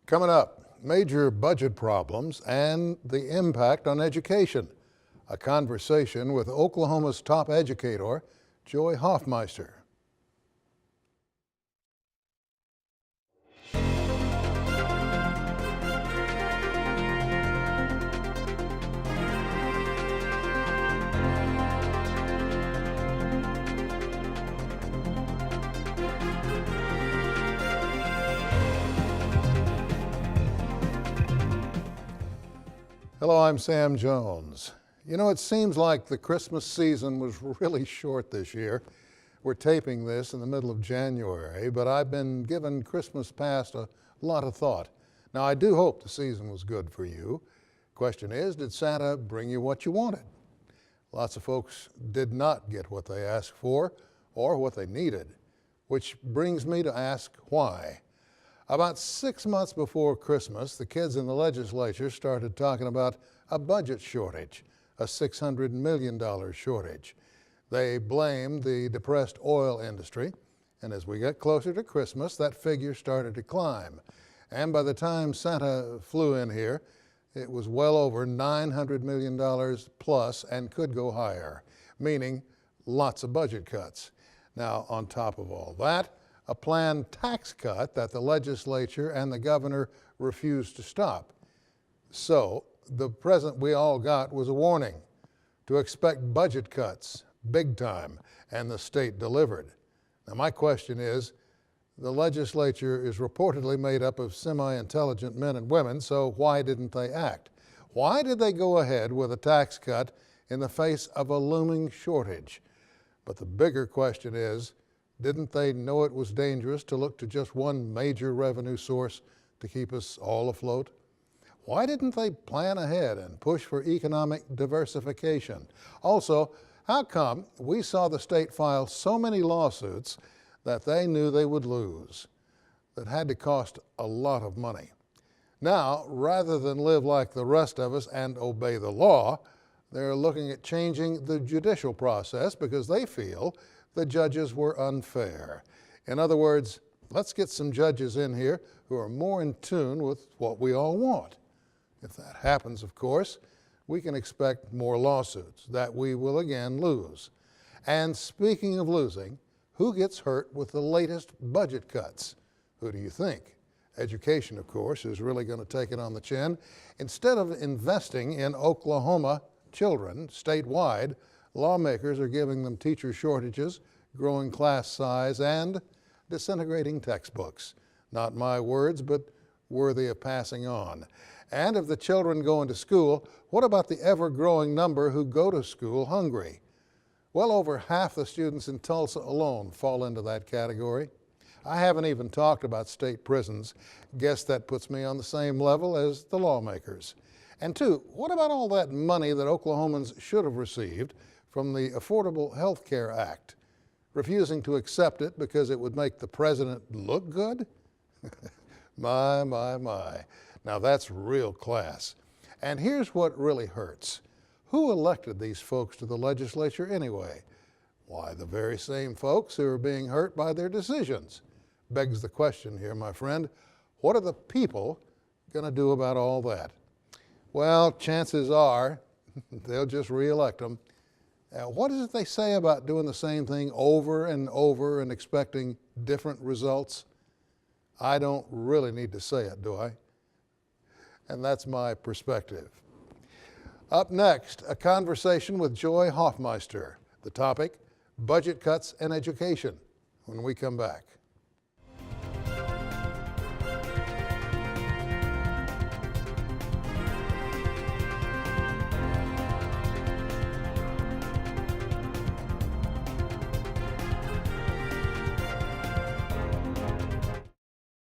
Coming up, major budget problems and the impact on education. A conversation with Oklahoma's top educator, Joy Hoffmeister. Hello, I'm Sam Jones. You know, it seems like the Christmas season was really short this year. We're taping this in the middle of January, but I've been giving Christmas past a lot of thought. Now, I do hope the season was good for you. Question is, did Santa bring you what you wanted? Lots of folks did not get what they asked for or what they needed, which brings me to ask why. About 6 months before Christmas, the kids in the legislature started talking about a budget shortage, a $600 million shortage. They blamed the depressed oil industry, and as we got closer to Christmas, that figure started to climb. And by the time Santa flew in here, it was well over $900 million plus and could go higher, meaning lots of budget cuts. Now, on top of all that, a planned tax cut that the legislature and the governor refused to stop. So the present we all got was a warning to expect budget cuts, big time, and the state delivered. Now my question is, the legislature is reportedly made up of semi-intelligent men and women, so why didn't they act? Why did they go ahead with a tax cut in the face of a looming shortage? But the bigger question is, didn't they know it was dangerous to look to just one major revenue source to keep us all afloat? Why didn't they plan ahead and push for economic diversification? Also, how come we saw the state file so many lawsuits that they knew they would lose, that had to cost a lot of money? Now, rather than live like the rest of us and obey the law, they're looking at changing the judicial process because they feel the judges were unfair. In other words, let's get some judges in here who are more in tune with what we all want. If that happens, of course, we can expect more lawsuits that we will again lose. And speaking of losing, who gets hurt with the latest budget cuts? Who do you think? Education, of course, is really going to take it on the chin. Instead of investing in Oklahoma children statewide, lawmakers are giving them teacher shortages, growing class size, and disintegrating textbooks. Not my words, but worthy of passing on. And of the children going to school, what about the ever-growing number who go to school hungry? Well over half the students in Tulsa alone fall into that category. I haven't even talked about state prisons. Guess that puts me on the same level as the lawmakers. And two, what about all that money that Oklahomans should have received from the Affordable Health Care Act, refusing to accept it because it would make the president look good? My. Now that's real class. And here's what really hurts. Who elected these folks to the legislature anyway? Why, the very same folks who are being hurt by their decisions. Begs the question here, my friend, what are the people going to do about all that? Well, chances are they'll just re-elect them. What is it they say about doing the same thing over and over and expecting different results? I don't really need to say it, do I? And that's my perspective. Up next, a conversation with Joy Hoffmeister. The topic, budget cuts and education, when we come back.